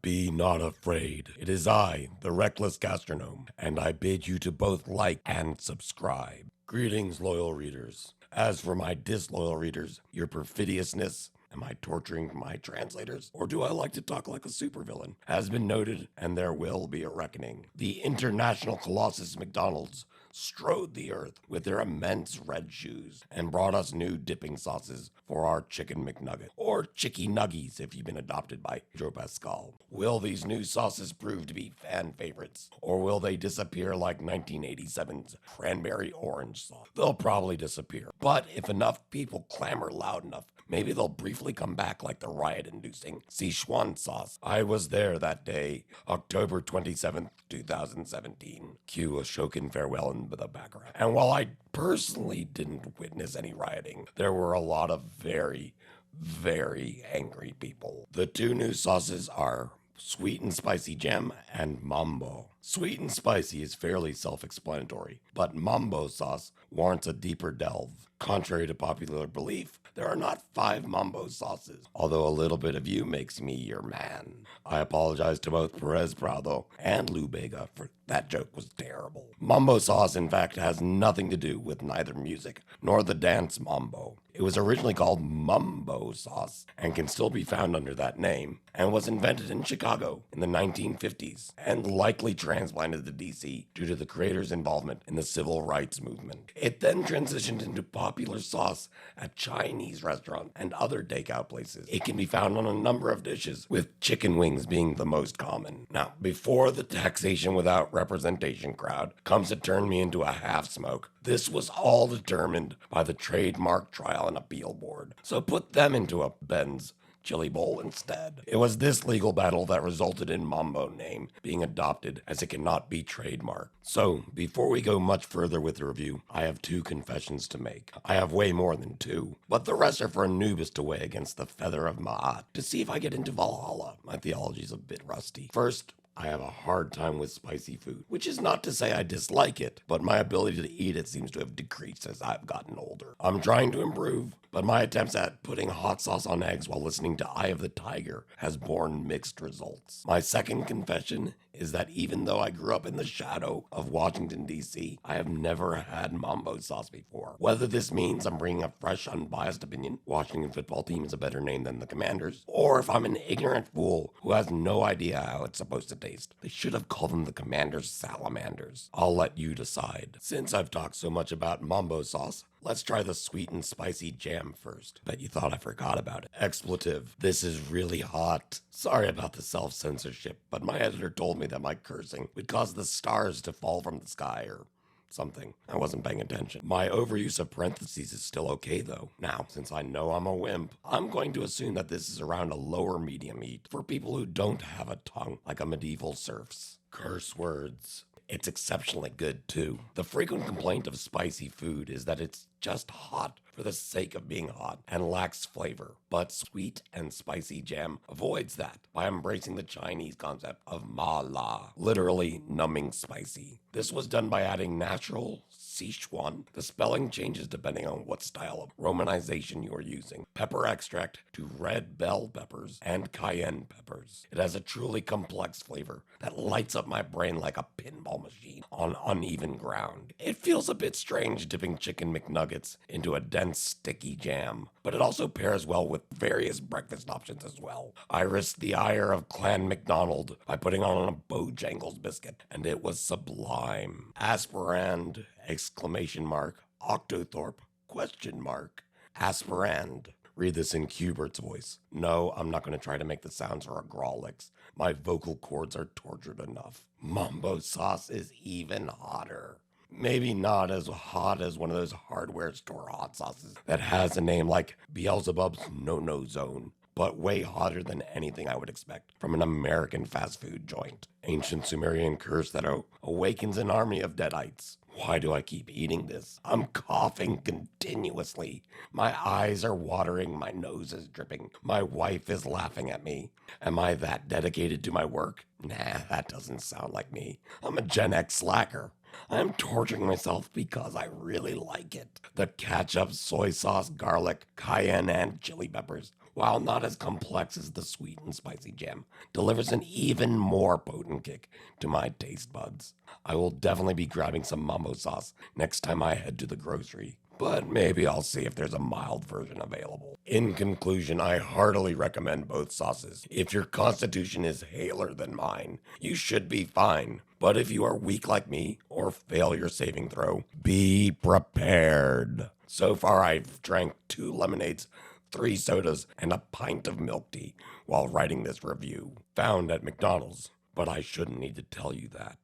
Be not afraid. It is I, the reckless gastronome, and I bid you to both like and subscribe. Greetings, loyal readers. As for my disloyal readers, your perfidiousness, am I torturing my translators? Or do I like to talk like a supervillain? Has been noted, and there will be a reckoning. The international colossus McDonald's strode the earth with their immense red shoes and brought us new dipping sauces for our Chicken McNuggets, or Chicky Nuggies if you've been adopted by Pedro Pascal. Will these new sauces prove to be fan favorites, or will they disappear like 1987's Cranberry-Orange Sauce? They'll probably disappear, but if enough people clamor loud enough, maybe they'll briefly come back like the riot-inducing Szechuan Sauce. I was there that day, October 27th, 2017. Cue Ashoken Farewell in the background. And while I personally didn't witness any rioting, there were a lot of very, very angry people. The two new sauces are sweet and spicy jam and Mambo. Sweet and spicy is fairly self-explanatory, but Mambo sauce warrants a deeper delve. Contrary to popular belief, there are not 5 Mambo sauces, although a little bit of you makes me your man. I apologize to both Perez Prado and Lou Bega for that joke was terrible. Mambo sauce, in fact, has nothing to do with neither music nor the dance mambo. It was originally called Mambo sauce and can still be found under that name, and was invented in Chicago in the 1950s and likely transplanted to DC due to the creator's involvement in the civil rights movement. It then transitioned into popular sauce at Chinese restaurants and other takeout places. It can be found on a number of dishes, with chicken wings being the most common. Now, before the taxation without representation crowd comes to turn me into a half smoke, this was all determined by the trademark trial and appeal board. So put them into a Ben's chili bowl instead. It was this legal battle that resulted in Mambo name being adopted, as it cannot be trademarked. So, before we go much further with the review, I have 2 confessions to make. I have way more than 2, but the rest are for Anubis to weigh against the feather of Ma'at to see if I get into Valhalla. My theology's a bit rusty. First, I have a hard time with spicy food, which is not to say I dislike it, but my ability to eat it seems to have decreased as I've gotten older. I'm trying to improve, but my attempts at putting hot sauce on eggs while listening to Eye of the Tiger has borne mixed results. My second confession is that even though I grew up in the shadow of Washington, D.C., I have never had Mambo sauce before. Whether this means I'm bringing a fresh, unbiased opinion, Washington football team is a better name than the Commanders, or if I'm an ignorant fool who has no idea how it's supposed to taste. They should have called them the Commanders Salamanders. I'll let you decide. Since I've talked so much about Mambo sauce, let's try the sweet and spicy jam first. Bet you thought I forgot about it. Expletive. This is really hot. Sorry about the self-censorship, but my editor told me that my cursing would cause the stars to fall from the sky or something. I wasn't paying attention. My overuse of parentheses is still okay though. Now, since I know I'm a wimp, I'm going to assume that this is around a lower medium heat for people who don't have a tongue like a medieval serf's. Curse words. It's exceptionally good too. The frequent complaint of spicy food is that it's just hot for the sake of being hot and lacks flavor. But sweet and spicy jam avoids that by embracing the Chinese concept of ma la, literally numbing spicy. This was done by adding natural Szechuan. The spelling changes depending on what style of romanization you are using. Pepper extract to red bell peppers and cayenne peppers. It has a truly complex flavor that lights up my brain like a pinball machine on uneven ground. It feels a bit strange dipping Chicken McNuggets into a dense, sticky jam, but it also pairs well with various breakfast options as well. I risked the ire of Clan McDonald by putting on a Bojangles biscuit, and it was sublime. Aspirand, exclamation mark, Octothorpe, question mark, aspirand. Read this in Cubert's voice. No, I'm not going to try to make the sounds or a Grawlix. My vocal cords are tortured enough. Mambo sauce is even hotter. Maybe not as hot as one of those hardware store hot sauces that has a name like Beelzebub's No-No Zone, but way hotter than anything I would expect from an American fast food joint. Ancient Sumerian curse that awakens an army of deadites. Why do I keep eating this? I'm coughing continuously. My eyes are watering, my nose is dripping. My wife is laughing at me. Am I that dedicated to my work? Nah, that doesn't sound like me. I'm a Gen X slacker. I'm torturing myself because I really like it. The ketchup, soy sauce, garlic, cayenne, and chili peppers while not as complex as the sweet and spicy gem, delivers an even more potent kick to my taste buds. I will definitely be grabbing some Mambo sauce next time I head to the grocery, but maybe I'll see if there's a mild version available. In conclusion, I heartily recommend both sauces. If your constitution is haler than mine, you should be fine. But if you are weak like me, or fail your saving throw, be prepared. So far, I've drank 2 lemonades, 3 sodas, and a pint of milk tea while writing this review, found at McDonald's. But I shouldn't need to tell you that.